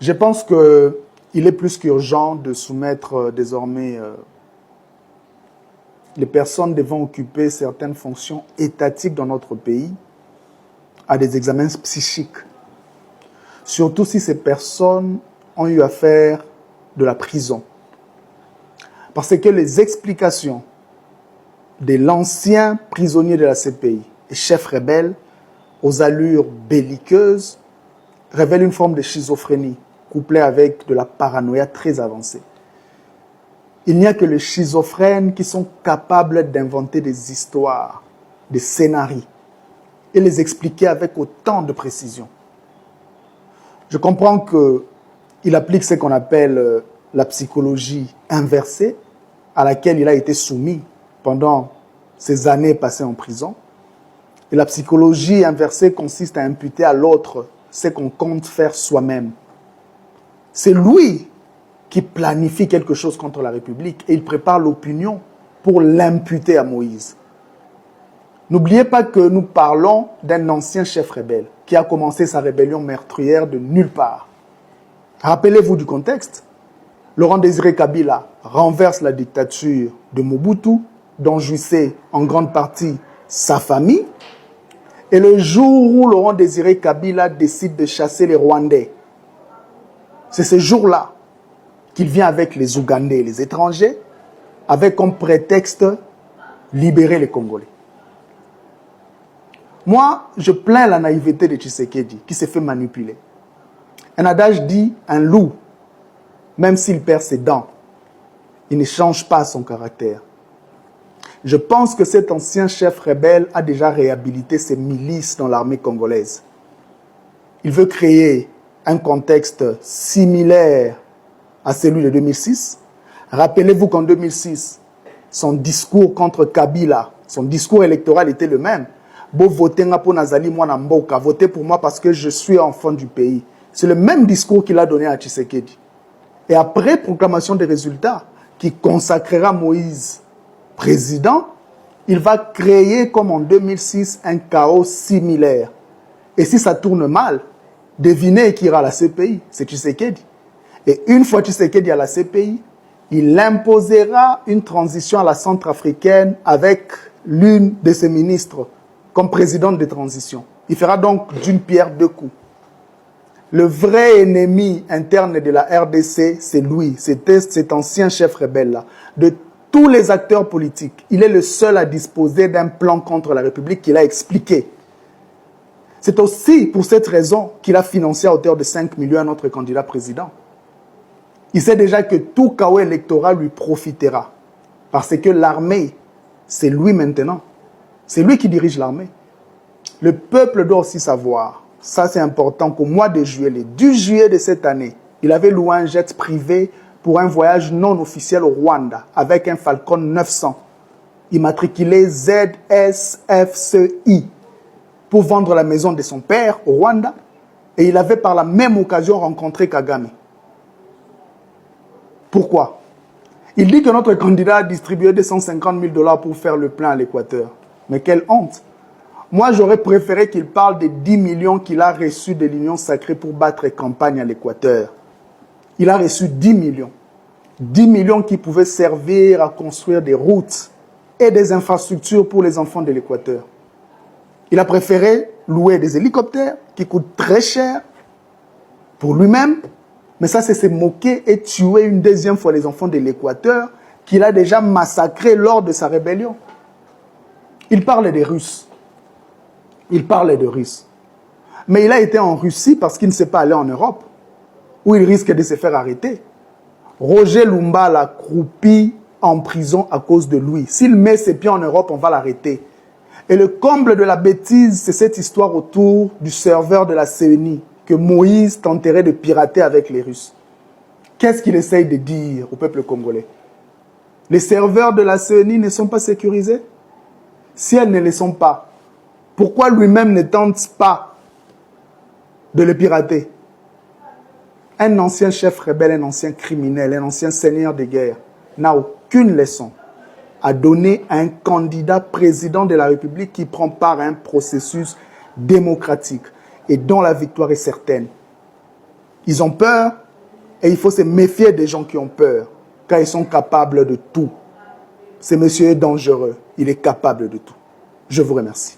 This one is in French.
Je pense qu'il est plus qu'urgent de soumettre désormais les personnes devant occuper certaines fonctions étatiques dans notre pays à des examens psychiques. Surtout si ces personnes ont eu à faire de la prison. Parce que les explications de l'ancien prisonnier de la CPI et chef rebelle aux allures belliqueuses révèlent une forme de schizophrénie couplée avec de la paranoïa très avancée. Il n'y a que les schizophrènes qui sont capables d'inventer des histoires, des scénarios et les expliquer avec autant de précision. Je comprends qu'il applique ce qu'on appelle la psychologie inversée à laquelle il a été soumis pendant ces années passées en prison. Et la psychologie inversée consiste à imputer à l'autre ce qu'on compte faire soi-même. C'est lui qui planifie quelque chose contre la République et il prépare l'opinion pour l'imputer à Moïse. N'oubliez pas que nous parlons d'un ancien chef rebelle qui a commencé sa rébellion meurtrière de nulle part. Rappelez-vous du contexte. Laurent Désiré Kabila renverse la dictature de Mobutu, dont jouissait en grande partie sa famille. Et le jour où Laurent Désiré Kabila décide de chasser les Rwandais, c'est ce jour-là qu'il vient avec les Ougandais et les étrangers, avec comme prétexte libérer les Congolais. Moi, je plains la naïveté de Tshisekedi, qui s'est fait manipuler. Un adage dit, un loup, même s'il perd ses dents, il ne change pas son caractère. Je pense que cet ancien chef rebelle a déjà réhabilité ses milices dans l'armée congolaise. Il veut créer un contexte similaire à celui de 2006. Rappelez-vous qu'en 2006, son discours contre Kabila, son discours électoral était le même. Votez pour moi parce que je suis enfant du pays. C'est le même discours qu'il a donné à Tshisekedi. Et après proclamation des résultats, qui consacrera Moïse président, il va créer, comme en 2006, un chaos similaire. Et si ça tourne mal, devinez qui ira à la CPI, c'est Tshisekedi. Et une fois Tshisekedi à la CPI, il imposera une transition à la Centrafricaine avec l'une de ses ministres comme présidente de transition. Il fera donc d'une pierre deux coups. Le vrai ennemi interne de la RDC, c'est lui, c'est cet ancien chef rebelle-là. De tous les acteurs politiques, il est le seul à disposer d'un plan contre la République qu'il a expliqué. C'est aussi pour cette raison qu'il a financé à hauteur de 5 millions à notre candidat président. Il sait déjà que tout chaos électoral lui profitera. Parce que l'armée, c'est lui maintenant. C'est lui qui dirige l'armée. Le peuple doit aussi savoir, ça c'est important, qu'au mois de juillet, le 10 juillet de cette année, il avait loué un jet privé pour un voyage non officiel au Rwanda avec un Falcon 900, immatriculé ZSFCI, pour vendre la maison de son père au Rwanda. Et il avait par la même occasion rencontré Kagame. Pourquoi? Il dit que notre candidat a distribué 250 000 $ pour faire le plein à l'Équateur. Mais quelle honte! Moi, j'aurais préféré qu'il parle des 10 millions qu'il a reçus de l'Union sacrée pour battre campagne à l'Équateur. Il a reçu 10 millions. 10 millions qui pouvaient servir à construire des routes et des infrastructures pour les enfants de l'Équateur. Il a préféré louer des hélicoptères qui coûtent très cher pour lui-même. Mais ça, c'est se moquer et tuer une deuxième fois les enfants de l'Équateur qu'il a déjà massacrés lors de sa rébellion. Il parle des Russes. Il parlait de Russes. Mais il a été en Russie parce qu'il ne s'est pas allé en Europe, où il risque de se faire arrêter. Roger Lumba l'a croupi en prison à cause de lui. S'il met ses pieds en Europe, on va l'arrêter. Et le comble de la bêtise, c'est cette histoire autour du serveur de la CENI que Moïse tenterait de pirater avec les Russes. Qu'est-ce qu'il essaye de dire au peuple congolais? Les serveurs de la CENI ne sont pas sécurisés? Si elles ne le sont pas, pourquoi lui-même ne tente pas de le pirater? Un ancien chef rebelle, un ancien criminel, un ancien seigneur de guerre n'a aucune leçon à donner à un candidat président de la République qui prend part à un processus démocratique et dont la victoire est certaine. Ils ont peur et il faut se méfier des gens qui ont peur, car ils sont capables de tout. Ce monsieur est dangereux, il est capable de tout. Je vous remercie.